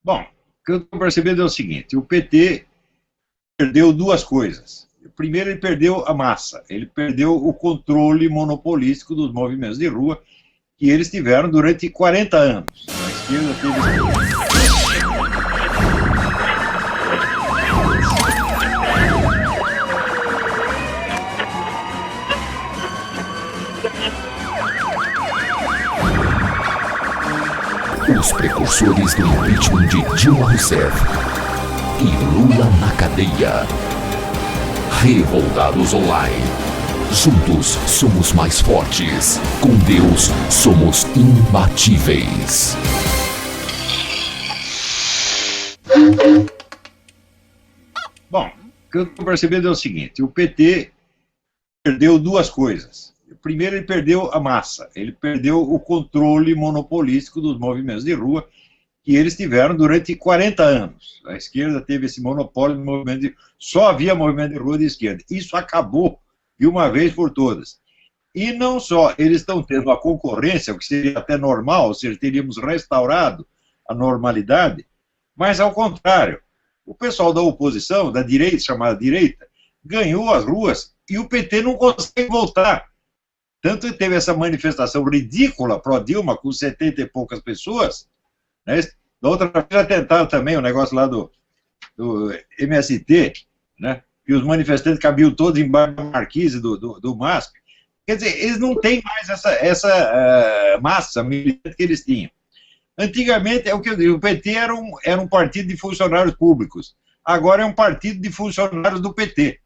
Bom, o que eu estou percebendo é o seguinte: o PT perdeu duas coisas. Primeiro, ele perdeu a massa, ele perdeu o controle monopolístico dos movimentos de rua que eles tiveram durante 40 anos. A esquerda teve. Os precursores do impeachment de Dilma Rousseff e Lula na cadeia. Revoltados Online. Juntos somos mais fortes. Com Deus somos imbatíveis. Bom, o que eu estou percebendo é o seguinte: o PT perdeu duas coisas. Primeiro, ele perdeu a massa, ele perdeu o controle monopolístico dos movimentos de rua que eles tiveram durante 40 anos. A esquerda teve esse monopólio do movimento de rua. Só havia movimento de rua de esquerda. Isso acabou de uma vez por todas. E não só, eles estão tendo a concorrência, o que seria até normal, ou seja, teríamos restaurado a normalidade, mas ao contrário, o pessoal da oposição, da direita, chamada direita, ganhou as ruas e o PT não consegue voltar. Tanto que teve essa manifestação ridícula pró-Dilma, com 70 e poucas pessoas, né? Da outra vez já tentaram também o negócio lá do MST, né? Que os manifestantes cabiam todos embaixo da marquise do MASP. Quer dizer, eles não têm mais essa massa militante que eles tinham. Antigamente, é o que eu digo, o PT era um partido de funcionários públicos. Agora é um partido de funcionários do PT.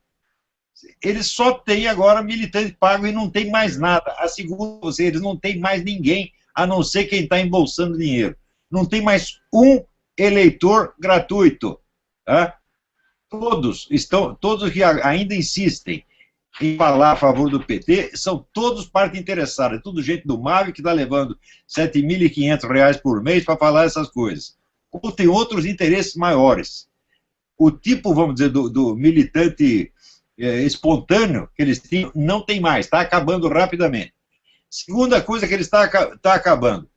Eles só têm agora militante pago e não tem mais nada. Asseguro você, eles não têm mais ninguém, a não ser quem está embolsando dinheiro. Não tem mais um eleitor gratuito. Tá? Todos que ainda insistem em falar a favor do PT, são todos parte interessada. É tudo gente do MAV que está levando R$ 7.500 por mês para falar essas coisas. Ou tem outros interesses maiores. O tipo, vamos dizer, do militante espontâneo que eles tinham, não tem mais, está acabando rapidamente. Segunda coisa que ele está acabando,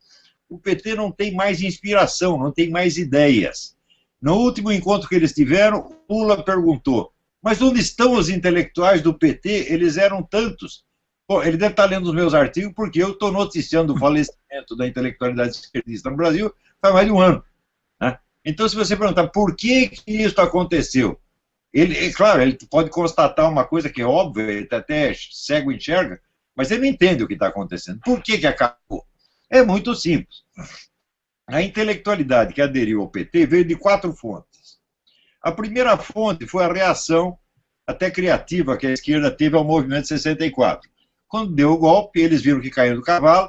o PT não tem mais inspiração, não tem mais ideias. No último encontro que eles tiveram, Lula perguntou, mas onde estão os intelectuais do PT? Eles eram tantos. Bom, ele deve estar lendo os meus artigos, porque eu estou noticiando o falecimento da intelectualidade esquerdista no Brasil faz mais de um ano. Né? Então, se você perguntar por que isso aconteceu, claro, ele pode constatar uma coisa que é óbvia, ele até cego enxerga, mas ele não entende o que está acontecendo. Por que acabou? É muito simples. A intelectualidade que aderiu ao PT veio de 4 fontes. A primeira fonte foi a reação, até criativa, que a esquerda teve ao movimento de 64. Quando deu o golpe, eles viram que caiu do cavalo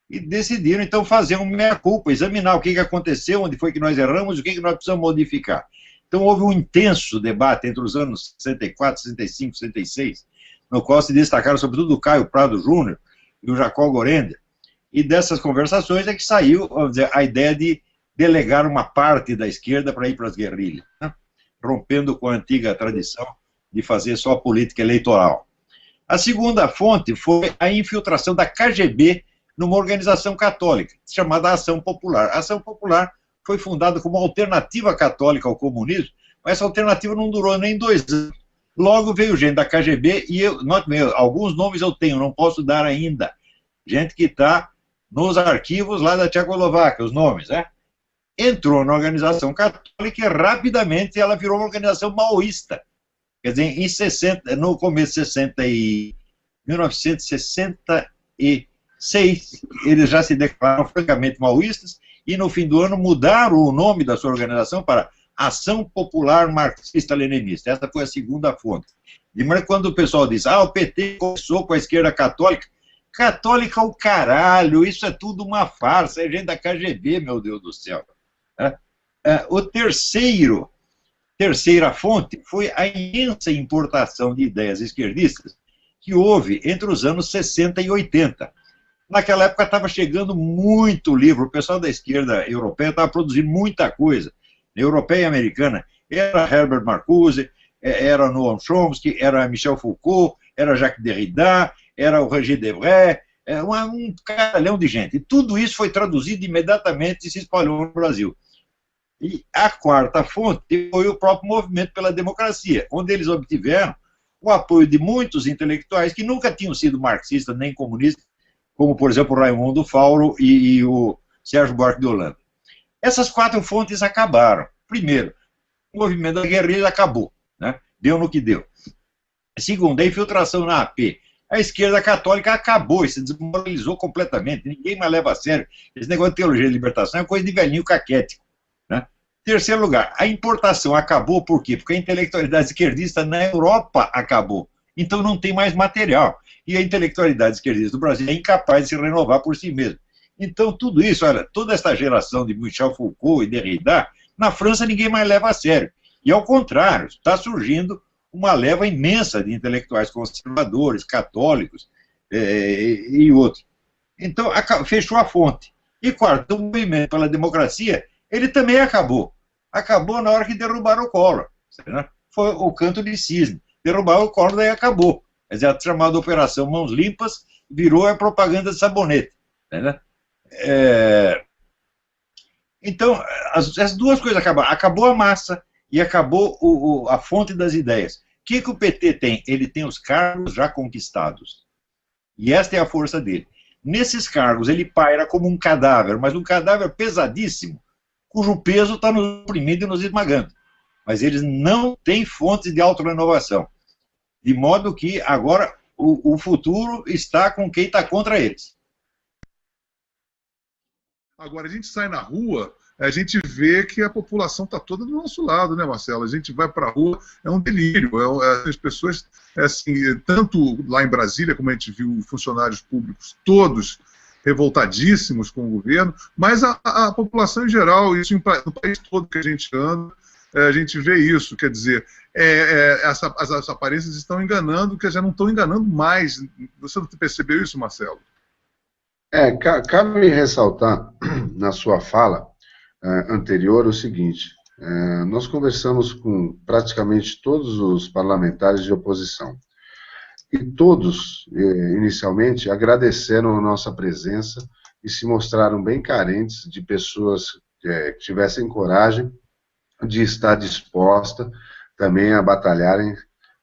e decidiram, então, fazer uma meia-culpa, examinar o que aconteceu, onde foi que nós erramos, o que nós precisamos modificar. Então, houve um intenso debate entre os anos 64, 65, 66, no qual se destacaram, sobretudo, o Caio Prado Júnior e o Jacó Gorender. E dessas conversações é que saiu, vamos dizer, a ideia de delegar uma parte da esquerda para ir para as guerrilhas, né? Rompendo com a antiga tradição de fazer só política eleitoral. A segunda fonte foi a infiltração da KGB numa organização católica, chamada Ação Popular. A Ação Popular foi fundada como alternativa católica ao comunismo, mas essa alternativa não durou nem 2 anos. Logo veio gente da KGB, e alguns nomes eu tenho, não posso dar ainda. Gente que está nos arquivos lá da Tchecoslováquia, os nomes, né? Entrou na organização católica e rapidamente ela virou uma organização maoísta. Quer dizer, no começo de 1966, eles já se declararam francamente maoístas, e no fim do ano mudaram o nome da sua organização para Ação Popular Marxista-Leninista. Essa foi a segunda fonte. De maneira que quando o pessoal diz, o PT começou com a esquerda católica, católica o caralho, isso é tudo uma farsa, é gente da KGB, meu Deus do céu. O terceira fonte foi a imensa importação de ideias esquerdistas que houve entre os anos 60 e 80. Naquela época estava chegando muito livro, o pessoal da esquerda europeia estava produzindo muita coisa, europeia e americana. Era Herbert Marcuse, era Noam Chomsky, era Michel Foucault, era Jacques Derrida, era o Roger Devray, um caralhão de gente. E tudo isso foi traduzido imediatamente e se espalhou no Brasil. E a quarta fonte foi o próprio Movimento pela Democracia, onde eles obtiveram o apoio de muitos intelectuais que nunca tinham sido marxistas nem comunistas, como, por exemplo, o Raimundo Fauro e o Sérgio Buarque de Holanda. Essas 4 fontes acabaram. Primeiro, o movimento da guerrilha acabou, né? Deu no que deu. Segundo, a infiltração na AP. A esquerda católica acabou e se desmoralizou completamente. Ninguém mais leva a sério. Esse negócio de teologia de libertação é coisa de velhinho caquético, né? Terceiro lugar, a importação acabou por quê? Porque a intelectualidade esquerdista na Europa acabou. Então não tem mais material. E a intelectualidade esquerdista do Brasil é incapaz de se renovar por si mesma. Então tudo isso, olha, toda essa geração de Michel Foucault e Derrida, na França ninguém mais leva a sério. E ao contrário, está surgindo uma leva imensa de intelectuais conservadores, católicos e outros. Então fechou a fonte. E quarto, o movimento pela democracia, ele também acabou. Acabou na hora que derrubaram o Collor. Né? Foi o canto de cisne. Derrubaram o Collor, daí acabou. Quer dizer, a chamada Operação Mãos Limpas virou a propaganda de sabonete. Né? Então, as duas coisas acabaram. Acabou a massa e acabou a fonte das ideias. O que o PT tem? Ele tem os cargos já conquistados. E esta é a força dele. Nesses cargos, ele paira como um cadáver, mas um cadáver pesadíssimo, cujo peso está nos oprimindo e nos esmagando. Mas eles não têm fontes de autorrenovação. De modo que agora o futuro está com quem está contra eles. Agora, a gente sai na rua, a gente vê que a população está toda do nosso lado, né, Marcelo? A gente vai para a rua, é um delírio. As pessoas, assim, tanto lá em Brasília, como a gente viu funcionários públicos, todos revoltadíssimos com o governo, mas a população em geral, isso no país todo que a gente anda, a gente vê isso. Quer dizer, as aparências estão enganando, que já não estão enganando mais. Você não percebeu isso, Marcelo? Cabe ressaltar na sua fala anterior o seguinte: nós conversamos com praticamente todos os parlamentares de oposição e todos, inicialmente, agradeceram a nossa presença e se mostraram bem carentes de pessoas que tivessem coragem de estar disposta também a batalharem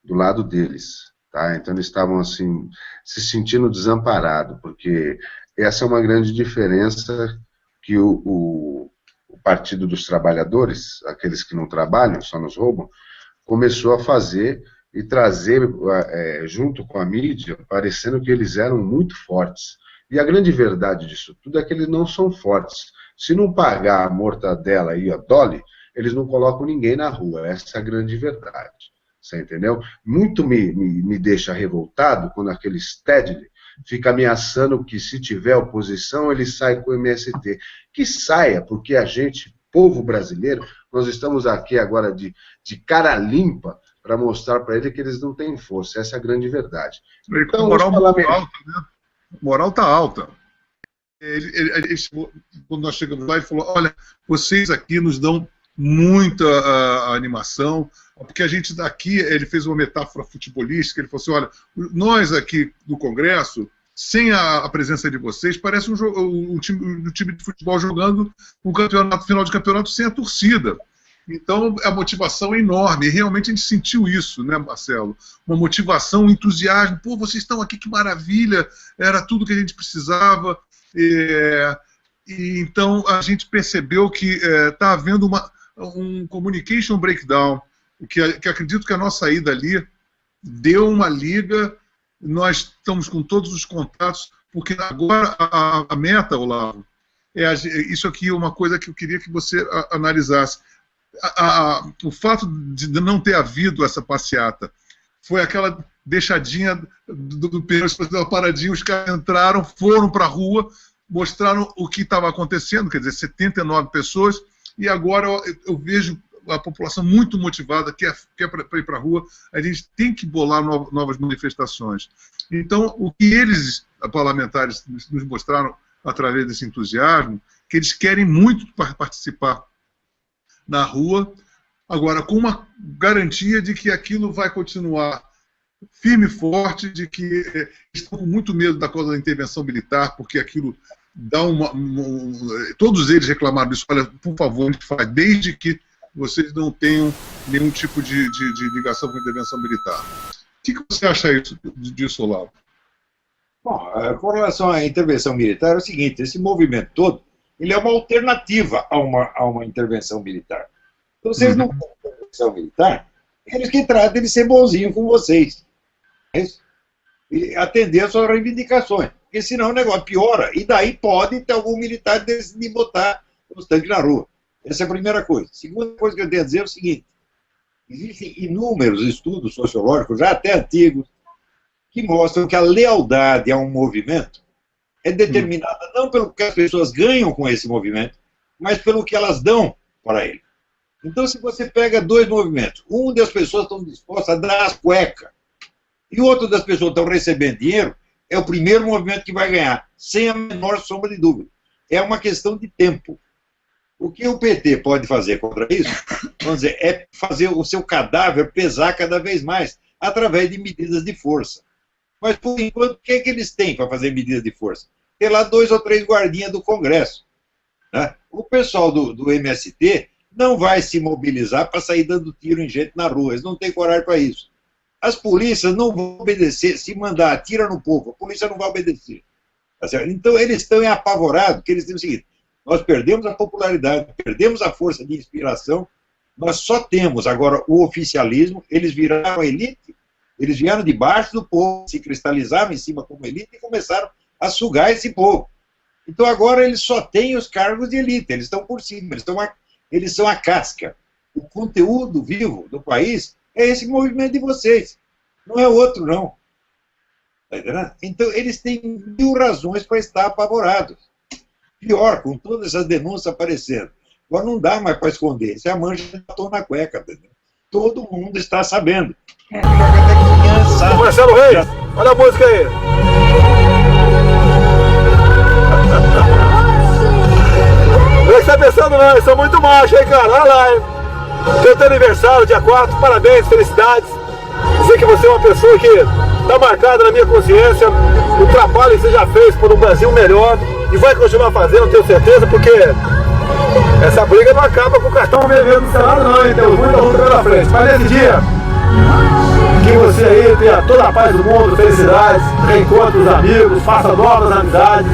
do lado deles. Tá? Então eles estavam assim, se sentindo desamparados, porque essa é uma grande diferença que o Partido dos Trabalhadores, aqueles que não trabalham, só nos roubam, começou a fazer e trazer, junto com a mídia, parecendo que eles eram muito fortes. E a grande verdade disso tudo é que eles não são fortes. Se não pagar a mortadela e a Dolly, eles não colocam ninguém na rua. Essa é a grande verdade. Você entendeu? Muito me deixa revoltado quando aquele Stedley fica ameaçando que se tiver oposição ele sai com o MST. Que saia, porque a gente, povo brasileiro, nós estamos aqui agora de cara limpa para mostrar para ele que eles não têm força. Essa é a grande verdade. Então, a moral muito alta, né? A moral está alta. Quando nós chegamos lá, ele falou: olha, vocês aqui nos dão muita animação, porque a gente daqui, ele fez uma metáfora futebolística, ele falou assim: olha, nós aqui no Congresso, sem a presença de vocês, parece um time de futebol jogando um campeonato, final de campeonato sem a torcida. Então a motivação é enorme, e realmente a gente sentiu isso, né, Marcelo? Uma motivação, um entusiasmo. Pô, vocês estão aqui, que maravilha, era tudo que a gente precisava. E então a gente percebeu que está havendo um communication breakdown, que acredito que a nossa ida ali deu uma liga. Nós estamos com todos os contatos, porque agora a meta, Olavo, isso aqui é uma coisa que eu queria que você analisasse. O fato de não ter havido essa passeata foi aquela deixadinha do pneu, da paradinha, os caras entraram, foram para a rua, mostraram o que estava acontecendo, quer dizer, 79 pessoas, e agora eu vejo a população muito motivada, quer ir para a rua. A gente tem que bolar novas manifestações. Então, o que eles, parlamentares, nos mostraram através desse entusiasmo, que eles querem muito participar na rua, agora com uma garantia de que aquilo vai continuar firme e forte, de que estão com muito medo da causa da intervenção militar, porque aquilo dar todos eles reclamaram disso, olha, por favor, a gente faz, desde que vocês não tenham nenhum tipo de ligação com a intervenção militar. O que você acha disso, Olavo? Bom, com relação à intervenção militar, é o seguinte, esse movimento todo, ele é uma alternativa a uma intervenção militar. Então, vocês não têm intervenção militar, eles que tratam de ser bonzinho com vocês. É isso? E atender às suas reivindicações. Porque senão o negócio piora, e daí pode ter algum militar decidir botar os tanques na rua. Essa é a primeira coisa. Segunda coisa que eu tenho a dizer é o seguinte, existem inúmeros estudos sociológicos, já até antigos, que mostram que a lealdade a um movimento é determinada não pelo que as pessoas ganham com esse movimento, mas pelo que elas dão para ele. Então, se você pega dois movimentos, um das pessoas estão dispostas a dar as cuecas, e o outro das pessoas estão recebendo dinheiro, é o primeiro movimento que vai ganhar, sem a menor sombra de dúvida. É uma questão de tempo. O que o PT pode fazer contra isso, vamos dizer, é fazer o seu cadáver pesar cada vez mais, através de medidas de força. Mas, por enquanto, o que é que eles têm para fazer medidas de força? Tem lá 2 ou 3 guardinhas do Congresso. Né? O pessoal do MST não vai se mobilizar para sair dando tiro em gente na rua. Eles não têm coragem para isso. As polícias não vão obedecer. Se mandar atira no povo, a polícia não vai obedecer. Tá certo? Então, eles estão apavorados, porque eles dizem o seguinte, nós perdemos a popularidade, perdemos a força de inspiração, nós só temos agora o oficialismo, eles viraram a elite, eles vieram debaixo do povo, se cristalizaram em cima como elite e começaram a sugar esse povo. Então agora eles só têm os cargos de elite, eles estão por cima, eles são a casca. O conteúdo vivo do país é esse movimento de vocês, não é outro não. Tá entendendo? Então eles têm 1000 razões para estar apavorados. Pior, com todas essas denúncias aparecendo. Agora não dá mais para esconder, isso é a mancha de batom na cueca. Entendeu? Todo mundo está sabendo. Marcelo Reis, olha a música aí. O que você tá pensando não? Eles são muito machos, hein, cara? Olha lá, hein? Teu aniversário, dia 4, parabéns, felicidades. Dizer que você é uma pessoa que está marcada na minha consciência, o trabalho que você já fez por um Brasil melhor e vai continuar fazendo, tenho certeza, porque essa briga não acaba com o cartão vermelho do Senado não, hein? Temos muita luta pela frente. Mas nesse dia, que você aí tenha toda a paz do mundo, felicidades, reencontre os amigos, faça novas amizades.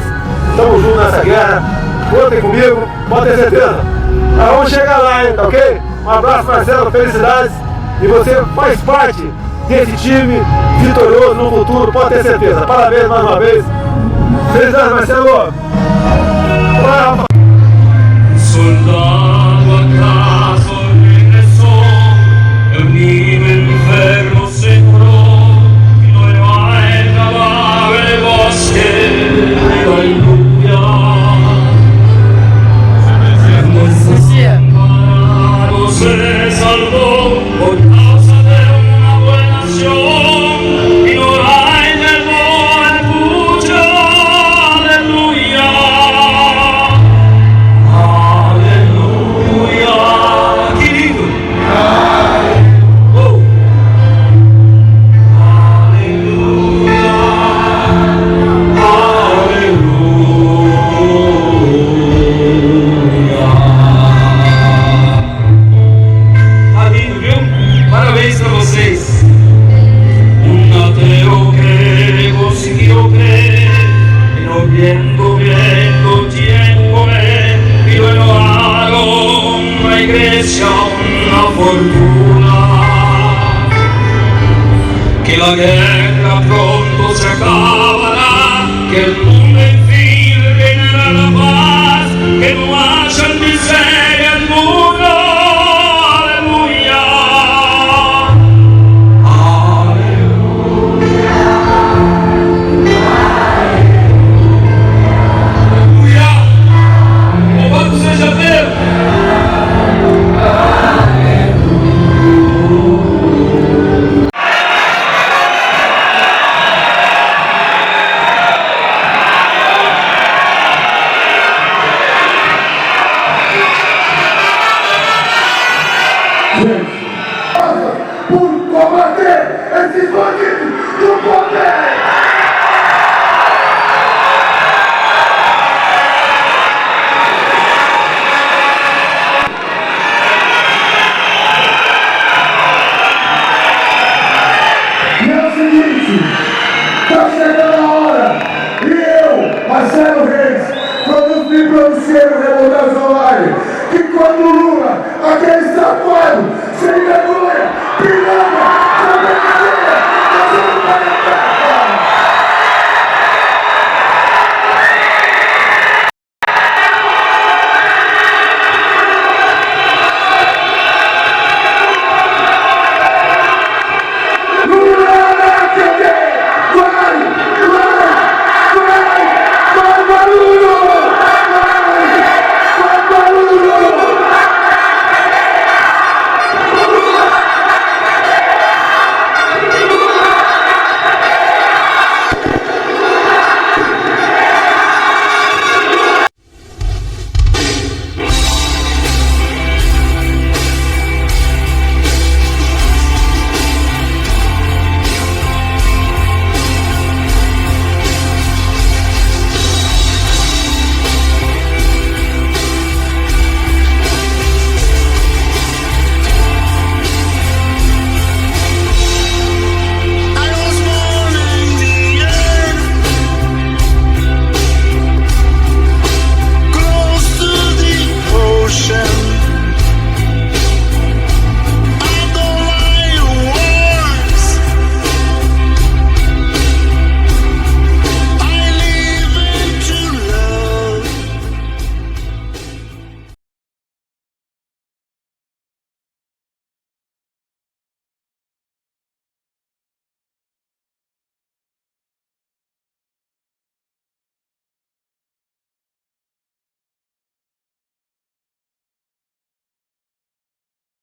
Estamos juntos nessa guerra. Contem comigo, pode ter certeza. Nós vamos chegar lá, hein, tá ok? Um abraço, Marcelo, felicidades. E você faz parte desse time vitorioso no futuro, pode ter certeza. Parabéns mais uma vez. Felicidades, Marcelo. Bora, soldado acaso regresó, el niño enfermo se curó, y no acababa el bosque, aleluya. Se salvó por causa de una buena acción, y no hay temor en mucho, aleluya. Que la guerra pronto se acabará, que el mundo en fin reinará la paz, que no haya miseria en el mundo, aleluya. Aleluya. Aleluya. Louvado seja Deus. Por combater esses bandidos do poder! safado, sem vergonha, piranha!